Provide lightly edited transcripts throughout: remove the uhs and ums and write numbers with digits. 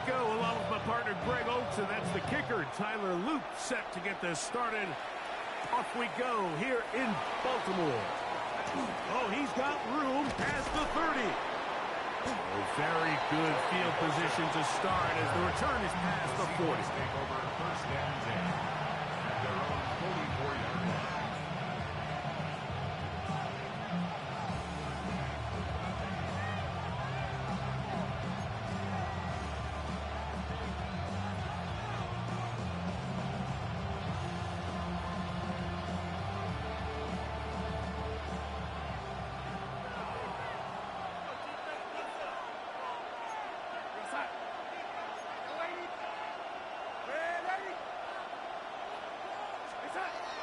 go, along with my partner Greg Oates, and that's the kicker, Tyler Luke, set to get this started. Off we go here in Baltimore. Oh, he's got room past the 30. Oh, very good field position to start as the return is past the 40. Take over first and 10 at their own 44-yard line.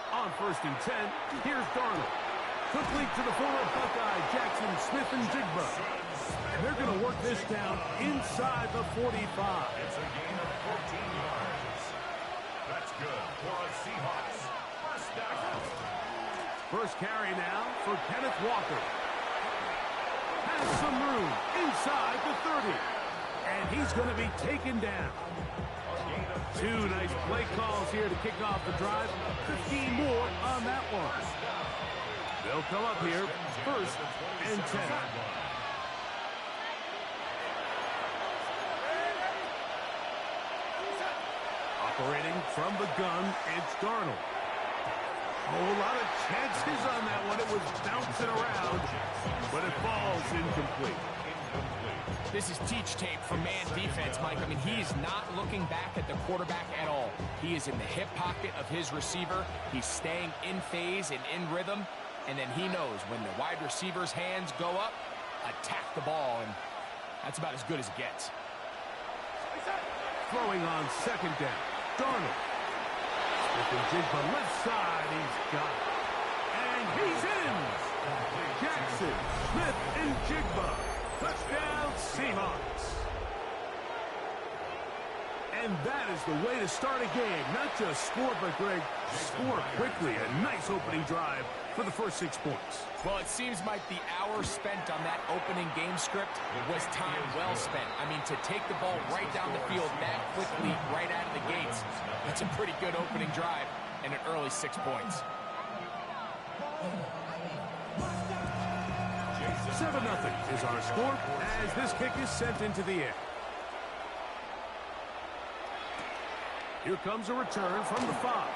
On first and 10, here's Darnold. Quickly to the former Buckeye, Jackson, Smith, and Jigba. And they're going to work this down inside the 45. It's a gain of 14 yards. That's good for a Seahawks first down. First carry now for Kenneth Walker. Has some room inside the 30. And he's going to be taken down. Two nice play calls here to kick off the drive. 15 more on that one. They'll come up here first and 10. Operating from the gun, it's Darnold. Oh, a lot of chances on that one. It was bouncing around, but it falls incomplete. This is teach tape for man defense, Mike. I mean, he is not looking back at the quarterback at all. He is in the hip pocket of his receiver. He's staying in phase and in rhythm. And then he knows when the wide receiver's hands go up, attack the ball. And that's about as good as it gets. Throwing on second down, Darnold. Smith and Jigba left side. He's got it. And he's in. Jackson, Smith, and Jigba. Touchdown, Seahawks. And that is the way to start a game. Not just score, but, Greg, score quickly. A nice opening drive for the first 6 points. Well, it seems like the hour spent on that opening game script was time well spent. I mean, to take the ball right down the field that quickly, right out of the gates, that's a pretty good opening drive and an early 6 points. 7-0 is our score as this kick is sent into the air. Here comes a return from the 5.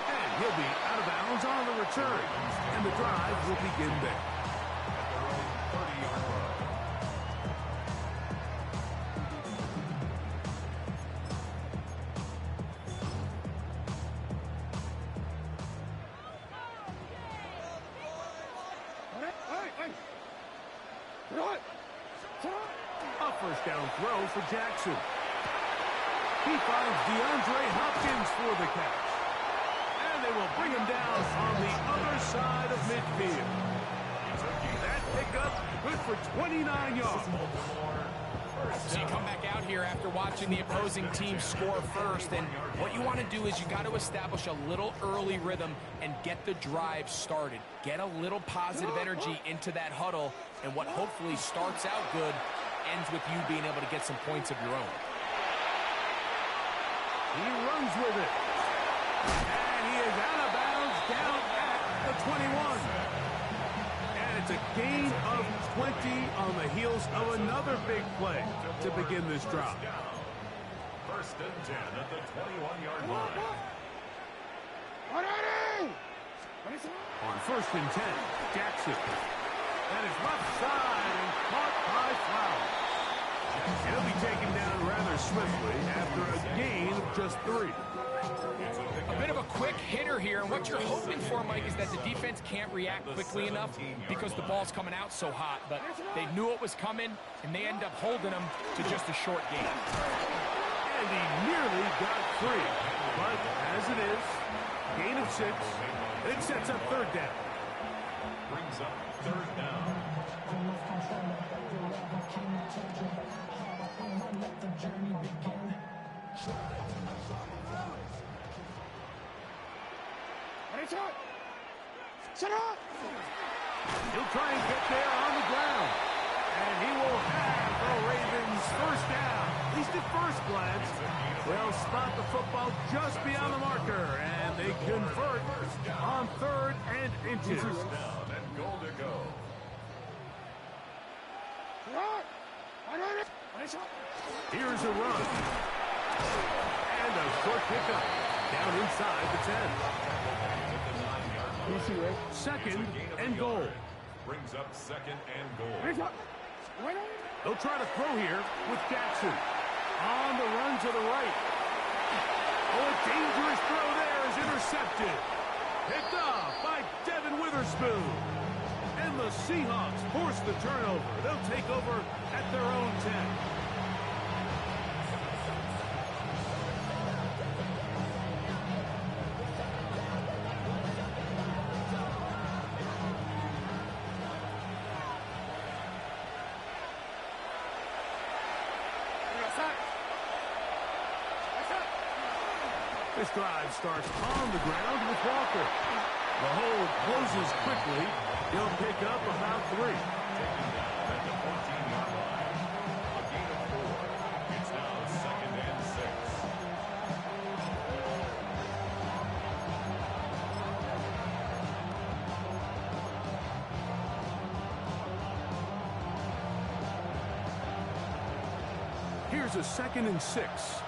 And he'll be out of bounds on the return. And the drive will begin there. At their own 30-yard line. A first down throw for Jackson. He finds DeAndre Hopkins for the catch. And they will bring him down on the other side of midfield. That pickup good for 29 yards. So you come back out here after watching the opposing team score first, and what you want to do is you got to establish a little early rhythm and get the drive started. Get a little positive energy into that huddle, and what hopefully starts out good ends with you being able to get some points of your own. He runs with it. And he is out of bounds down at the 21. And it's a gain of 20 on the heels of another big play to begin this drive. First and 10 at the 21-yard line. On first and 10, Jackson. That is left side and caught by Flowers. He'll be taken down rather swiftly after a gain of just 3. A bit of a quick hitter here, and what you're hoping for, Mike, is that the defense can't react quickly enough because the ball's coming out so hot. But they knew it was coming, and they end up holding them to just a short gain. And he nearly got free. But as it is, gain of 6, it sets up third down. Brings up third down. He'll try and get there on the ground. And he will have the inches. First down and goal to go. Here's a run. And a short pickup. Down inside the 10. Second and goal. Brings up second and goal. They'll try to throw here with Jackson. On the run to the right. Oh, a dangerous throw there is intercepted. Picked off by Devin Witherspoon. And the Seahawks force the turnover. They'll take over at their own 10. This drive starts on the ground with Walker. The hold closes quickly. He'll pick up about 3. Taken down at the 14-yard line. A gain of 4. It's now second and 6. Here's a 2nd and 6.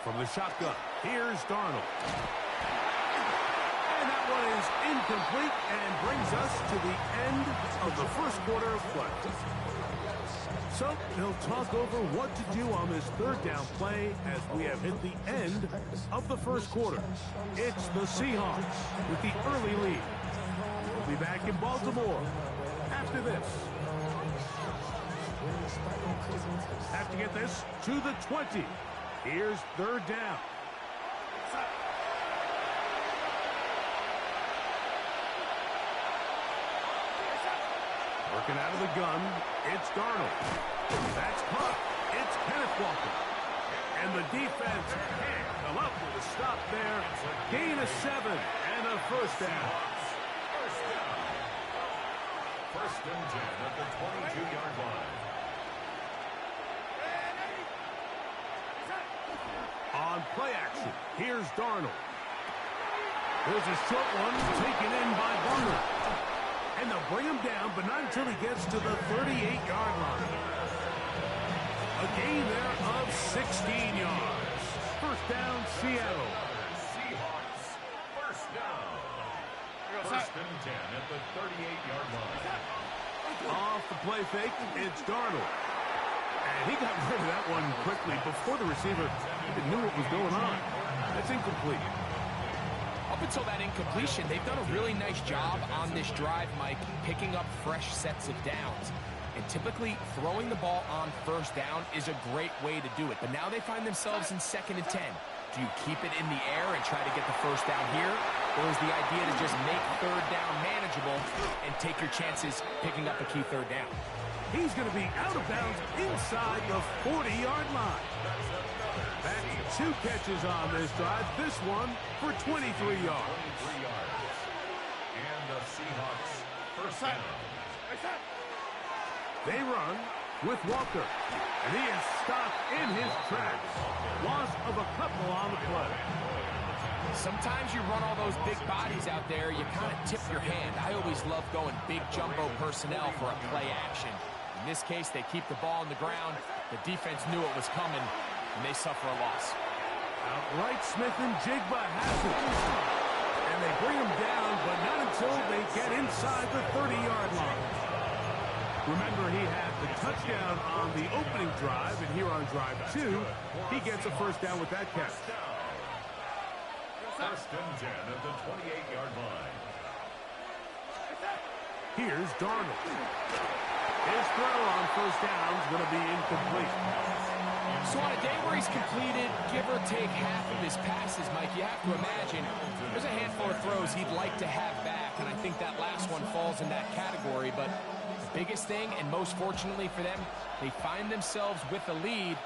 From the shotgun, here's Darnold. And that one is incomplete and brings us to the end of the first quarter of play. So they'll talk over what to do on this third down play as we have hit the end of the first quarter. It's the Seahawks with the early lead. We'll be back in Baltimore after this. Have to get this to the 20. Here's third down. Working out of the gun, it's Darnold. That's caught. It's Kenneth Walker. And the defense can't come up with a stop there. Gain of 7 and a first down. First and 10 at the 22-yard line. On play action, here's Darnold. There's a short one taken in by Warner. And they'll bring him down, but not until he gets to the 38-yard line. A gain there of 16 yards. First down, Seattle. Seahawks, first down. First and 10 at the 38-yard line. Off the play fake, it's Darnold. And he got rid of that one quickly before the receiver even knew what was going on. That's incomplete. Up until that incompletion, they've done a really nice job on this drive, Mike, picking up fresh sets of downs. And typically, throwing the ball on first down is a great way to do it. But now they find themselves in 2nd and 10. Do you keep it in the air and try to get the first down here? Or is the idea to just make third down manageable and take your chances picking up a key third down? He's going to be out of bounds inside the 40-yard line. That's 2 catches on this drive. This one for 23 yards. 23 yards. And the Seahawks first down. They run with Walker. And he is stopped in his tracks. Loss of a couple on the play. Sometimes you run all those big bodies out there, you kind of tip your hand. I always love going big jumbo personnel for a play action. In this case, they keep the ball on the ground. The defense knew it was coming, and they suffer a loss. Outright Smith and Jigba has it. And they bring him down, but not until they get inside the 30-yard line. Remember, he had the touchdown on the opening drive, and here on drive 2, he gets a first down with that catch. First and 10 at the 28-yard line. Here's Darnold. His throw on first down is going to be incomplete. So on a day where he's completed, give or take half of his passes, Mike, you have to imagine there's a handful of throws he'd like to have back, and I think that last one falls in that category. But the biggest thing, and most fortunately for them, they find themselves with the lead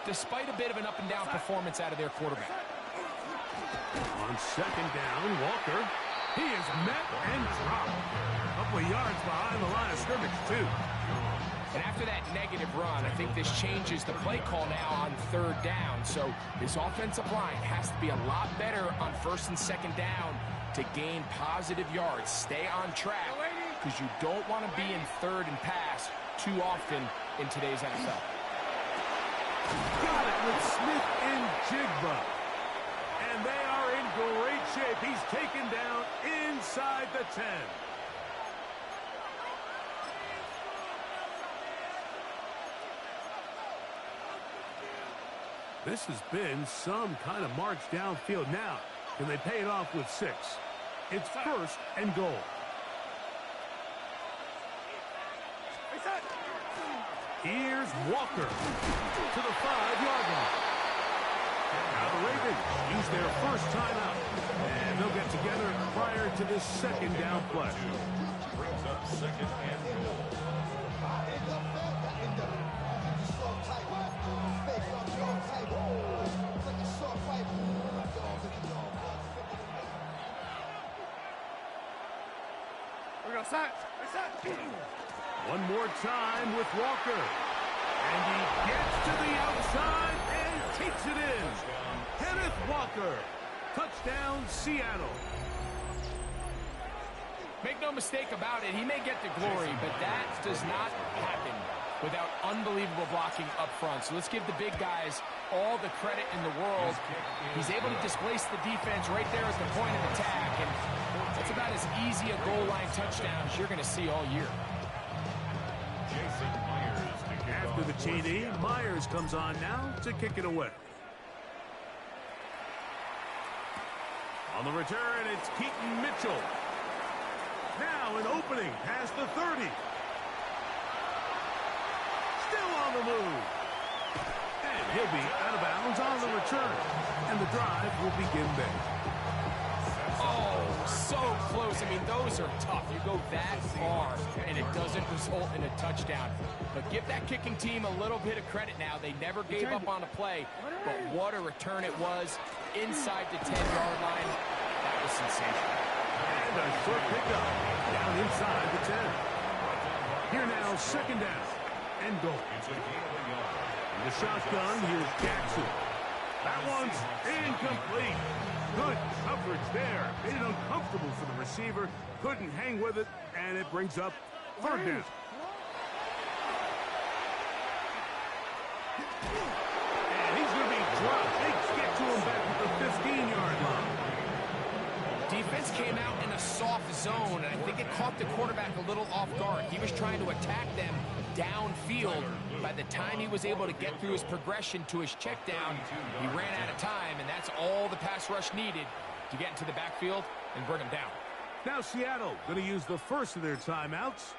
despite a bit of an up-and-down performance out of their quarterback. On second down, Walker. He is met and dropped. A couple of yards behind the line of scrimmage, too. And after that negative run, I think this changes the play call now on third down. So this offensive line has to be a lot better on first and second down to gain positive yards. Stay on track because you don't want to be in third and pass too often in today's NFL. Got it with Smith and Jigba. And they are in great shape. He's taken down inside the 10. This has been some kind of march downfield. Now, can they pay it off with 6? It's first and goal. Here's Walker to the 5-yard line. Now the Ravens use their first timeout. And they'll get together prior to this second down play. Brings up second and goal. One more time with Walker. And he gets to the outside and takes it in. Kenneth Walker. Touchdown, Seattle. Make no mistake about it, he may get the glory, but that does not happen without unbelievable blocking up front. So let's give the big guys all the credit in the world. He's able to displace the defense right there at the point of attack, and that's about as easy a goal line touchdown as you're going to see all year. After the TD, Myers comes on now to kick it away. On the return, it's Keaton Mitchell. Now an opening past the 30. Still on the move. And he'll be out of bounds on the return. And the drive will begin there. Oh, so close. I mean, those are tough. You go that far, and it doesn't result in a touchdown. But give that kicking team a little bit of credit now. They never gave up on a play, but what a return it was inside the 10-yard line. That was sensational. And a short pickup down inside the 10. Here now, second down and goal. In the shotgun, here's Jackson. That one's incomplete. Good coverage there. Made it uncomfortable for the receiver. Couldn't hang with it, and it brings up third down. And he's going to be dropped. They get to him back at the 15-yard line. Defense came out in a soft zone, and I think it caught the quarterback a little off guard. He was trying to attack them downfield. By the time he was able to get through his progression to his check down, he ran out of time, and that's all the pass rush needed to get into the backfield and bring him down. Now Seattle going to use the first of their timeouts.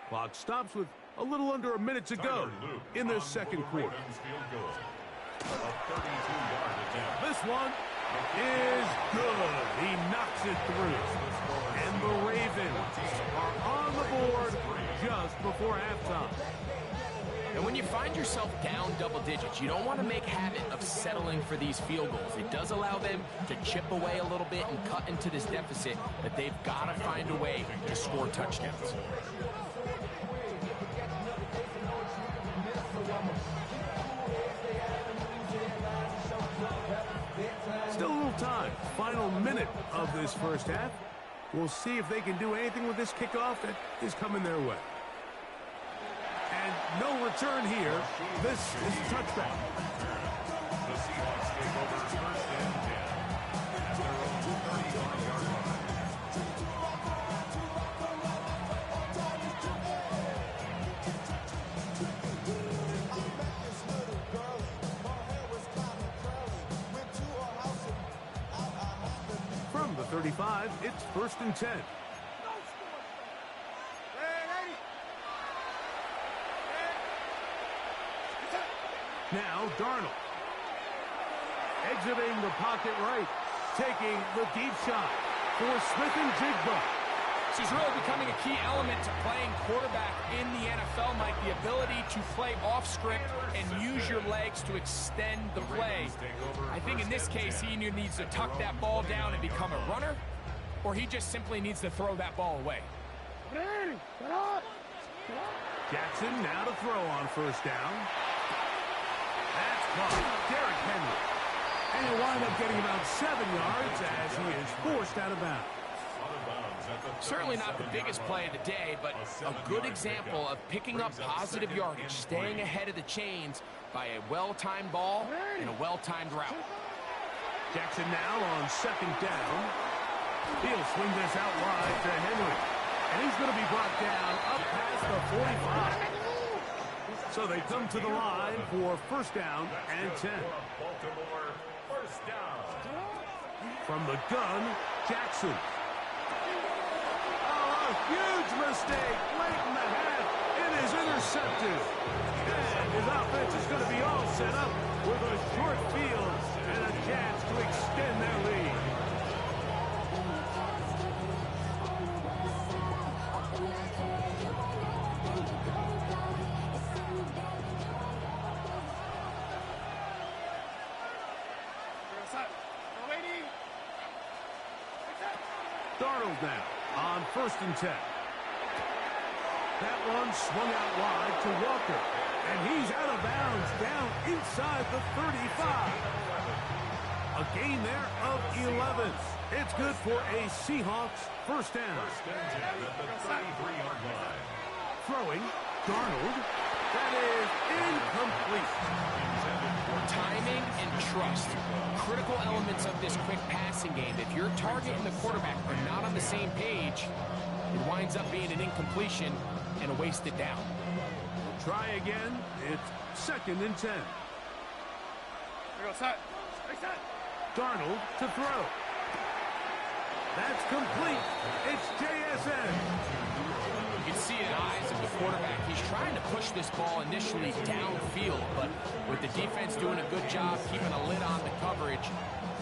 Clock stops with a little under a minute to go in their second quarter. This one is good. He knocks it through. And the Ravens are on the board just before halftime. And when you find yourself down double digits, you don't want to make habit of settling for these field goals. It does allow them to chip away a little bit and cut into this deficit, but they've got to find a way to score touchdowns. Still a little time. Final minute of this first half. We'll see if they can do anything with this kickoff that is coming their way. And no return here. This is a touchback. The Seahawks take over first and 10 at their own 31-yard line. From the 35, it's first and 10. Now Darnold. Exiting the pocket right. Taking the deep shot for Smith and Jigba. This is really becoming a key element to playing quarterback in the NFL, Mike. The ability to play off script and use your legs to extend the play. I think in this case, he either needs to tuck that ball down and become a runner, or he just simply needs to throw that ball away. Jackson now to throw on first down. That's caught. Derrick Henry. And he'll wind up getting about 7 yards as he is forced out of bounds. Certainly not the biggest play of the day, but a good example of picking up positive yardage, staying ahead of the chains by a well-timed ball and a well-timed route. Jackson now on second down. He'll swing this out wide to Henry. And he's going to be brought down up past the 45. So they come to the line for first down and 10. Baltimore, first down. From the gun, Jackson. Oh, a huge mistake late in the half. It is intercepted. And his offense is going to be all set up with a short field and a chance to extend their lead. Darnold now on first and 10. That one swung out wide to Walker. And he's out of bounds down inside the 35. A gain there of 11. It's good for a Seahawks first down. Throwing, Darnold. That is incomplete. Timing and trust, critical elements of this quick passing game. If your target and the quarterback are not on the same page, it winds up being an incompletion and a wasted down. We'll try again. It's second and 10. Darnold to throw. That's complete. It's JSN. You can see in the eyes of the quarterback, he's trying to push this ball initially downfield, but with the defense doing a good job keeping a lid on the coverage,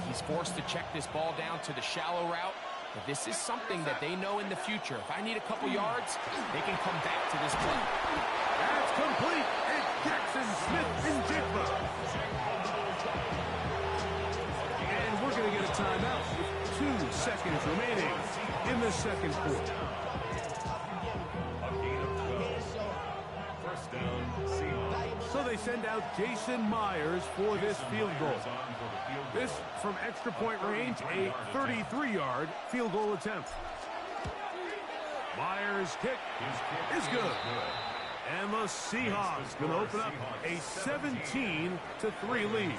he's forced to check this ball down to the shallow route. But this is something that they know in the future. If I need a couple yards, they can come back to this play. That's complete. It's Jackson Smith and Jigba. And we're going to get a timeout with 2 seconds remaining in the second quarter. So they send out Jason Myers for this field goal. This from extra point range, a 33-yard field goal attempt. Myers' kick is good. And the Seahawks going to open up a 17-3 lead.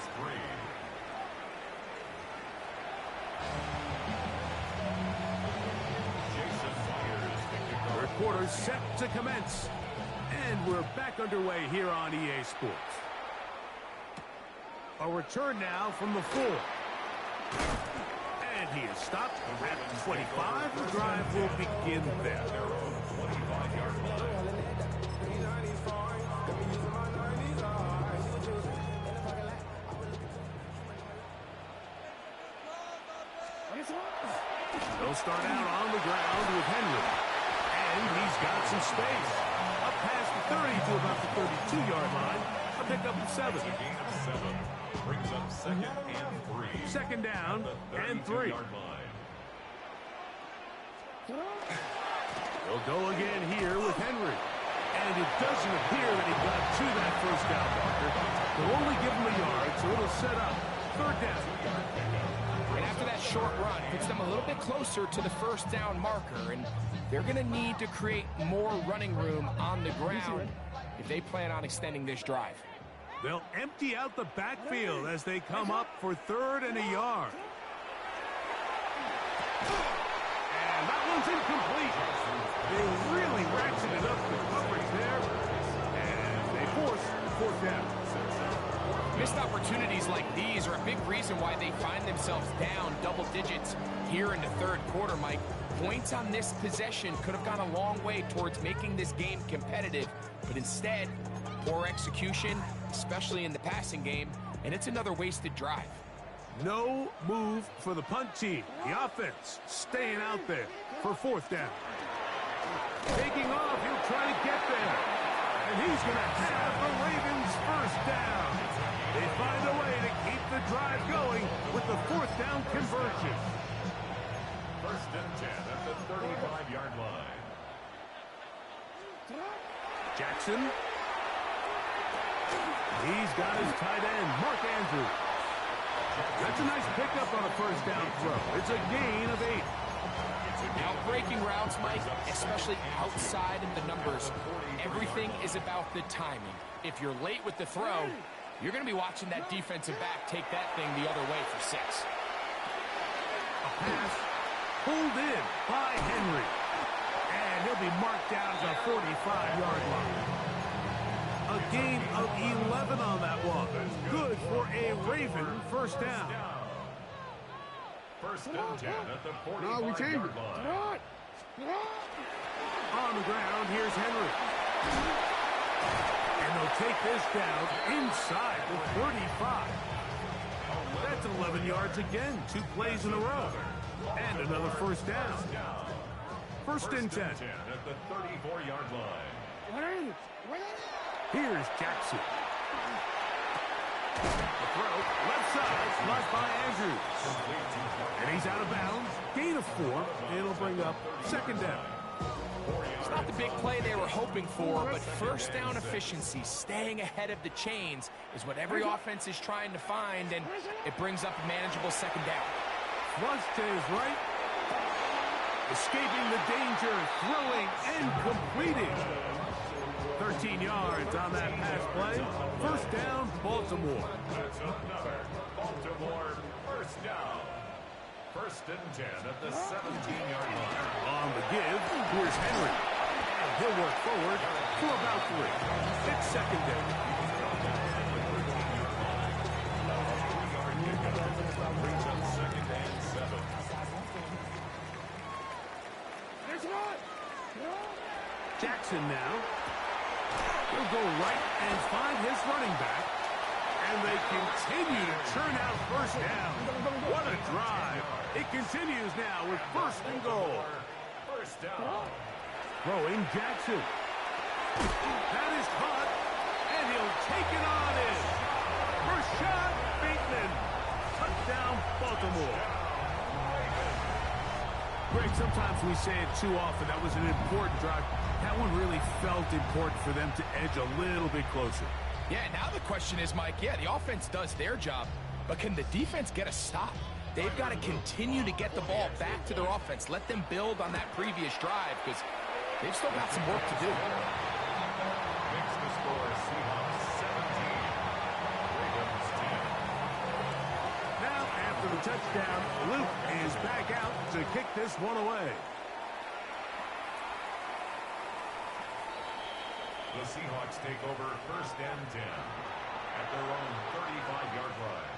Third quarter set to commence. And we're back underway here on EA Sports. A return now from the 4. And he is stopped at 25. The drive will begin there. They'll start out on the ground with Henry. And he's got some space. Up past the 30 to about the 32-yard line. A pickup of 7. Brings up second and 3. Second down and 3. They'll go again here with Henry. And it doesn't appear that he got to that first down marker. They'll only give him a yard, so it'll set up third down. And after that short run, puts them a little bit closer to the first down marker. And they're going to need to create more running room on the ground if they plan on extending this drive. They'll empty out the backfield as they come up for third and a yard. And that one's incomplete. They really ratcheted up the coverage there. And they force fourth down. Missed opportunities like these are a big reason why they find themselves down double digits here in the third quarter, Mike. Points on this possession could have gone a long way towards making this game competitive, but instead, poor execution, especially in the passing game, and it's another wasted drive. No move for the punt team. The offense staying out there for fourth down. Taking off, he'll try to get there. And he's going to have the Ravens first down. They find a way to keep the drive going with the fourth down conversion. First and 10 at the 35-yard line. Jackson. He's got his tight end, Mark Andrews. That's a nice pickup on a first down throw. It's a gain of 8. Now, breaking routes, Mike, especially outside of the numbers, everything is about the timing. If you're late with the throw, you're going to be watching that defensive back take that thing the other way for 6. A pass pulled in by Henry. And he'll be marked down at the 45-yard line. A gain of 11 on that one. Good for a Raven first down. First and 10 at the 45-yard line. On the ground, here's Henry. And they'll take this down inside the 35. That's 11 yards again. 2 plays in a row. And another first down. First and 10. At the 34-yard line. Here's Jackson. The throw, left side, blocked by Andrews. And he's out of bounds. Gain of 4. It'll bring up second down. It's not the big play they were hoping for, but first down efficiency, staying ahead of the chains, is what every offense is trying to find, and it brings up a manageable second down. Flush to his right. Escaping the danger, throwing, and completing. 13 yards on that pass play. First down, Baltimore. That's another Baltimore first down. First and 10 at the 17-yard line. On the give, here's Henry. And he'll work forward for about 3. It's second down. Brings up second and 7. Jackson now. He'll go right and find his running back. And they continue to churn out first down. What a drive. It continues now with first and goal. First down. Throwing Jackson. That is caught. And he'll take it on in. Rashad Bateman. Touchdown, Baltimore. Greg, sometimes we say it too often. That was an important drive. That one really felt important for them to edge a little bit closer. Yeah, now the question is, Mike, the offense does their job, but can the defense get a stop? They've got to continue to get the ball back to their offense. Let them build on that previous drive, because they've still got some work to do. Makes the score Seahawks 17. Ravens 10. Now, after the touchdown, Luke is back out to kick this one away. The Seahawks take over first and 10 at their own 35-yard line.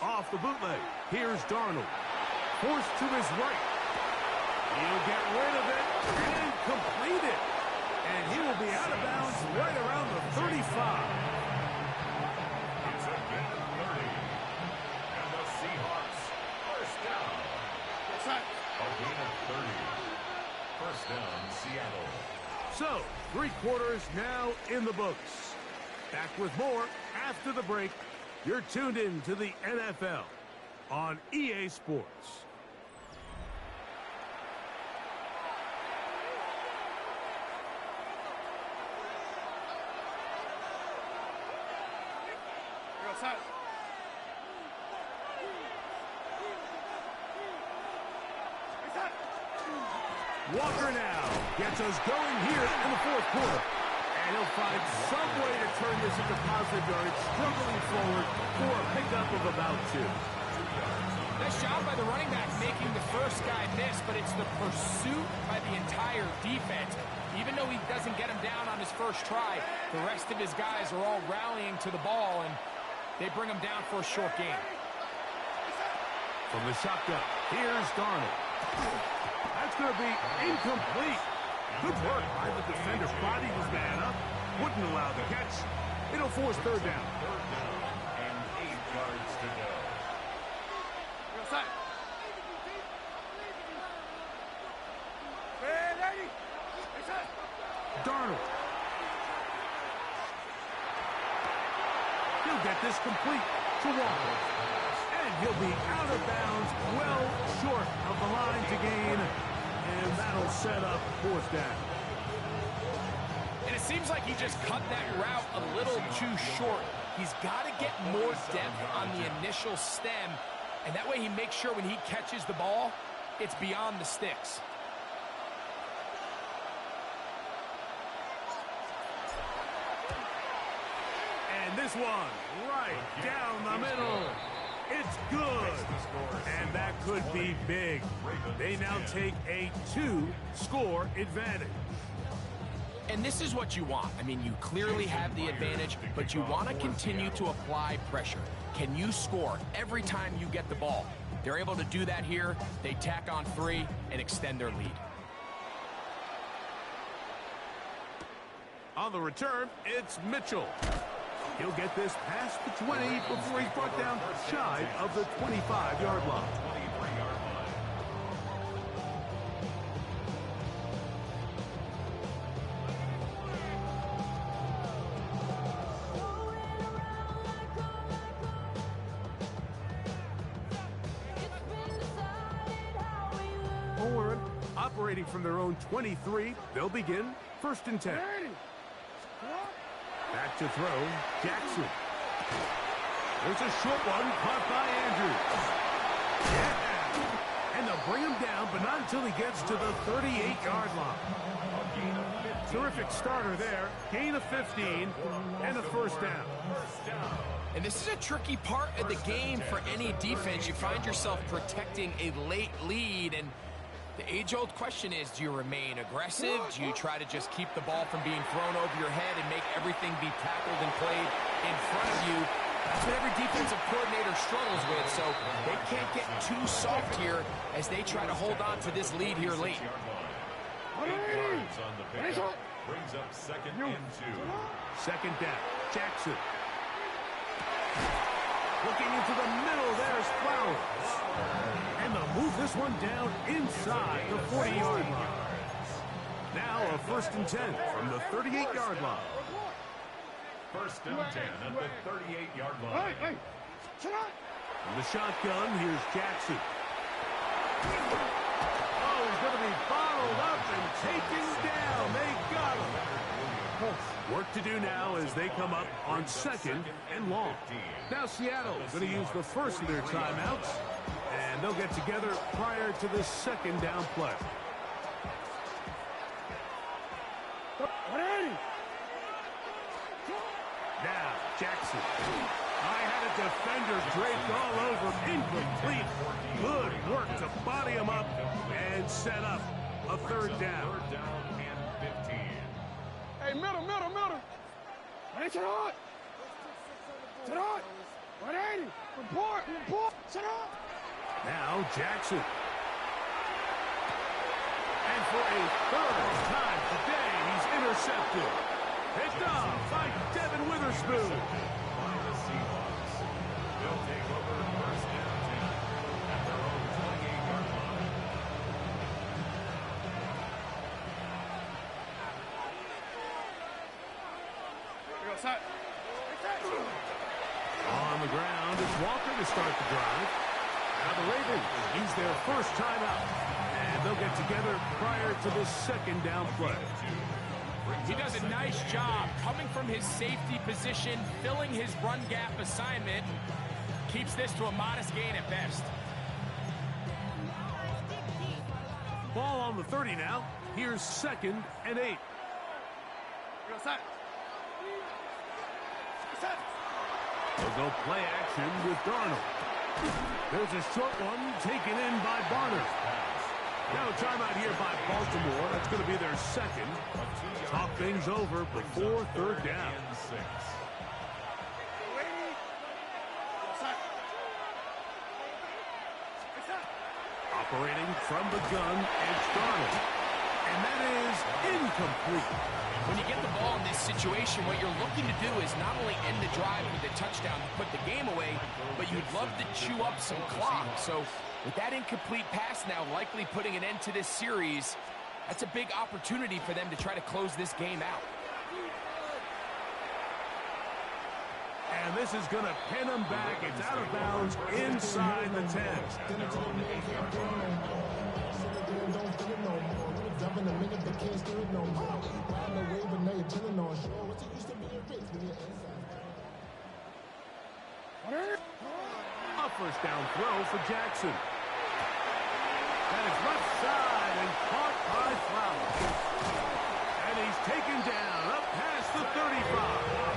Off the bootleg. Here's Darnold. Forced to his right. He'll get rid of it and complete it. And he will be out of bounds right around the 35. It's a gain of 30. And the Seahawks first down. A gain of 30. First down, Seattle. So, 3 quarters now in the books. Back with more after the break. You're tuned in to the NFL on EA Sports. Walker now gets us going here in the 4th quarter. And he'll find some way to turn this into positive yards, struggling forward for a pickup of about 2. Nice job by the running back making the first guy miss, but it's the pursuit by the entire defense. Even though he doesn't get him down on his first try, the rest of his guys are all rallying to the ball, and they bring him down for a short gain. From the shotgun, here's Darnold. That's going to be incomplete. Good work by the defender. Bodied his man up. Wouldn't allow the catch. It'll force third down. Third down and 8 yards to go. Darnold. He'll get this complete to Walker. And he'll be out of bounds, well short of the line to gain. And that'll set up fourth down. And it seems like he just cut that route a little too short. He's got to get more depth on the initial stem. And that way he makes sure when he catches the ball, it's beyond the sticks. And this one, right down the middle. It's good. And that could be big. They now take a 2-score advantage. And this is what you want. I mean, you clearly have the advantage, but you want to continue to apply pressure. Can you score every time you get the ball? They're able to do that here. They tack on 3 and extend their lead. On the return, it's Mitchell. He'll get this past the 20 before he's brought down shy of the 25-yard line. 23-yard line. Forward, operating from their own 23, they'll begin 1st and 10. Back to throw, Jackson. There's a short one caught by Andrews. Yeah! And they'll bring him down, but not until he gets to the 38-yard line. Terrific starter there. Gain of 15 and a first down. And this is a tricky part of the game for any defense. You find yourself protecting a late lead, and the age-old question is, do you remain aggressive? Do you try to just keep the ball from being thrown over your head and make everything be tackled and played in front of you? That's what every defensive coordinator struggles with, so they can't get too soft here as they try to hold on to this lead here late. 8 yards on the pickup. Brings up 2nd and 2. Second down, Jackson. Looking into the middle, there's Flowers. And they'll move this one down inside the 40-yard line. Now a 1st and 10 from the 38-yard line. 1st and 10 at the 38-yard line. From the shotgun, here's Jackson. Oh, he's going to be bottled up and taken down. They got him. Work to do now as they come up on 2nd and long. Now Seattle going to use the first of their timeouts, and they'll get together prior to the 2nd down play. Now Jackson. I had a defender draped all over, incomplete. Good work to body him up and set up a 3rd down. 3rd down and 15. Hey, middle. Hey, sit on. What ain't it? Report. Sit on. Now Jackson. And for a 3rd time today, he's intercepted. Picked off by Devin Witherspoon. By the Seahawks. They'll take over 1st and 10 at their own 28-yard line. On the ground, it's Walker to start the drive. Now the Ravens use their first timeout, and they'll get together prior to the 2nd down play. He does a nice job coming from his safety position, filling his run gap assignment. Keeps this to a modest gain at best. Ball on the 30 now. Here's 2nd and 8. They'll go play action with Darnold. There's a short one taken in by Barner. Now a timeout here by Baltimore. That's going to be their 2nd. Talk things over before 3rd down. Operating from the gun, it's Darnold. And that is incomplete. When you get the ball in this situation, what you're looking to do is not only end the drive with a touchdown to put the game away, but you'd love to chew up some clock. So with that incomplete pass now likely putting an end to this series, that's a big opportunity for them to try to close this game out. And this is going to pin him back. It's out of bounds inside the 10. A first down throw for Jackson. That is left side and caught by Flowers. And he's taken down up past the 35.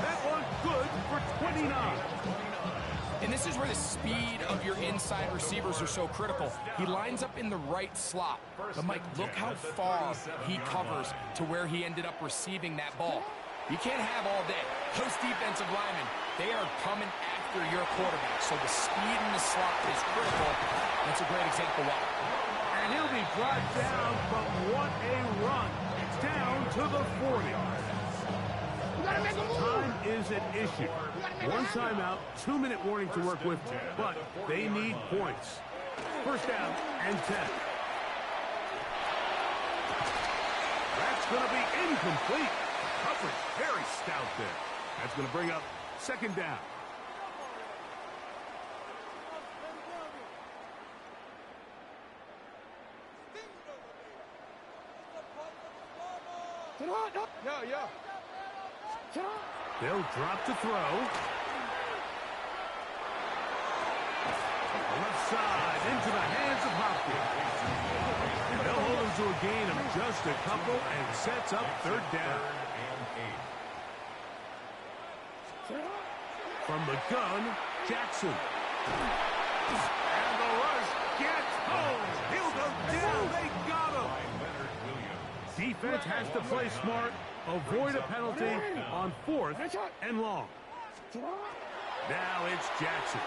That one good for 29. And this is where the speed of your inside receivers are so critical. He lines up in the right slot. But, Mike, look how far he covers to where he ended up receiving that ball. You can't have all day. Those defensive linemen, they are coming after your quarterback. So the speed in the slot is critical. That's a great example why. And he'll be brought down, but what a run. It's down to the 40. Time is an issue. One timeout, 2-minute warning to work with, but they need points. First down and 10. That's going to be incomplete. Coverage very stout there. That's going to bring up second down. Yeah. They'll drop to throw. Left side into the hands of Hopkins. They'll hold him to a gain of just a couple and sets up third down. From the gun, Jackson. And the rush gets home. He'll go down. They got him. Defense has to play smart, avoid a penalty on 4th and long. Now it's Jackson.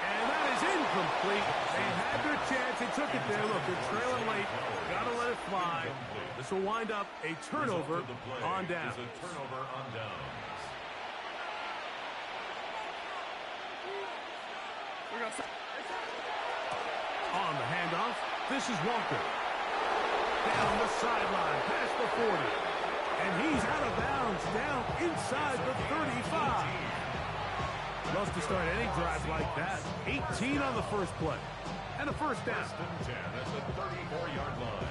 And that is incomplete. They had their chance. They took it there. Look, they're trailing late. Got to let it fly. This will wind up a turnover on down. On the handoff, this is Walker. Down the sideline, past the 40. And he's out of bounds, down inside the 35. Loves to start any drive like that. 18 on the first play. And a first down. First and 10 at the 34-yard line.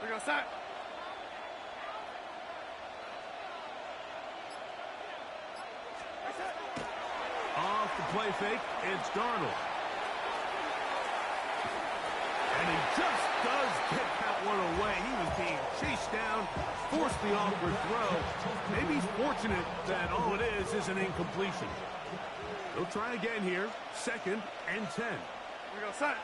We're going to start. Off the play fake, it's Darnold. And he just does get that one away. He was being chased down, forced the awkward throw. Maybe he's fortunate that all it is an incompletion. They'll try again here, second and 10. We're going to start.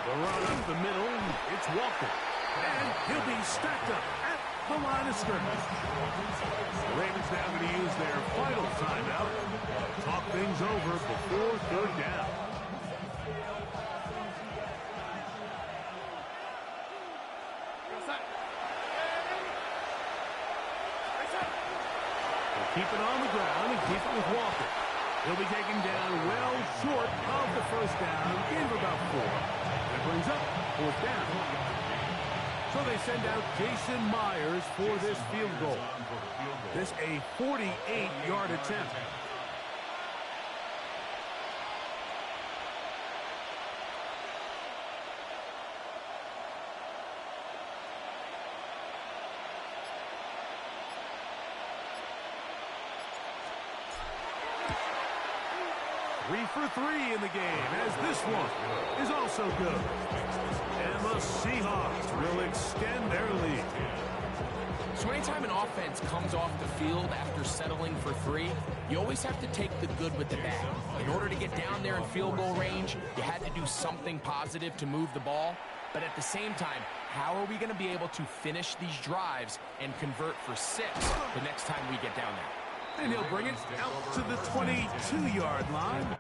The run up the middle, it's Walker. And he'll be stacked up at the line of scrimmage. The Ravens now going to use their final timeout. Talk things over before third down. They'll keep it on the ground and keep it with Walker. He'll be taken down well short of the first down. Gain of about 4. That brings up fourth down. So they send out Jason Myers for this field goal. This a 48-yard attempt. Three for 3 in the game, as this one is also good. And the Seahawks will extend their lead. So anytime an offense comes off the field after settling for 3, you always have to take the good with the bad. In order to get down there in field goal range, you had to do something positive to move the ball. But at the same time, how are we going to be able to finish these drives and convert for 6 the next time we get down there? And he'll bring it out to the 22-yard line.